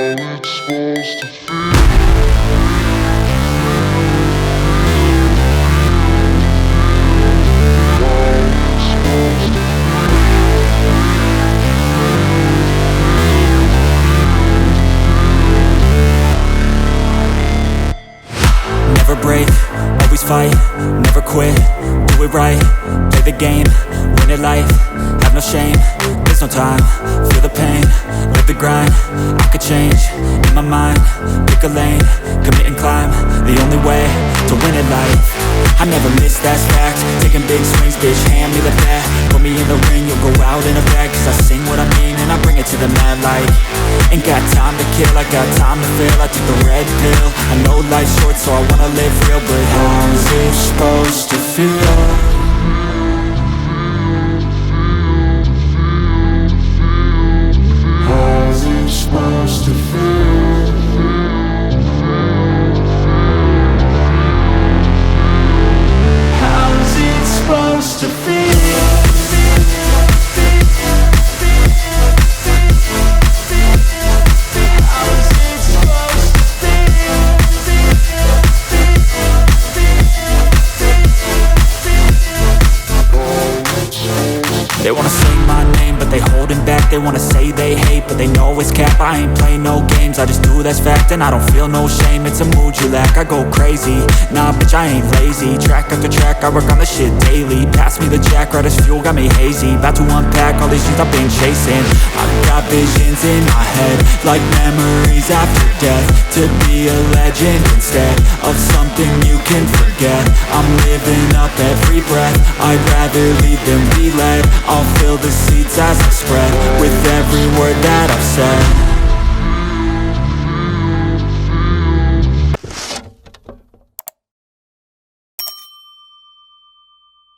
Never break, always fight, never quit, do it right, play the game, win it life, have no shame, there's no time, feel the pain, live the grind, I could change, in my mind, pick a lane, commit and climb, the only way to win it life. I never miss, that's fact, taking big swings, bitch, hand me the bat, put me in the ring, you'll go out in a bag, cause I sing what I mean and I bring it to the mad light. Ain't got time to kill, I got time to feel, I took the red pill, I know life's short so I wanna live real, but how's it supposed to feel? How's it supposed to feel? How's it supposed to feel? They wanna say my name, but they holding back. They wanna say they hate, but they know it's cap. I ain't play no games, I just do that's fact. And I don't feel no shame, it's a mood you lack. I go crazy, nah bitch I ain't lazy. Track after track, I work on this shit daily. Pass me the jack, right as fuel, got me hazy. About to unpack all these things I've been chasing. I've got visions in my head, like memories after death. To be a legend instead of something you can forget. I'm living up every breath, I'd rather lead than be led. I'll fill the seats as I spread with every word that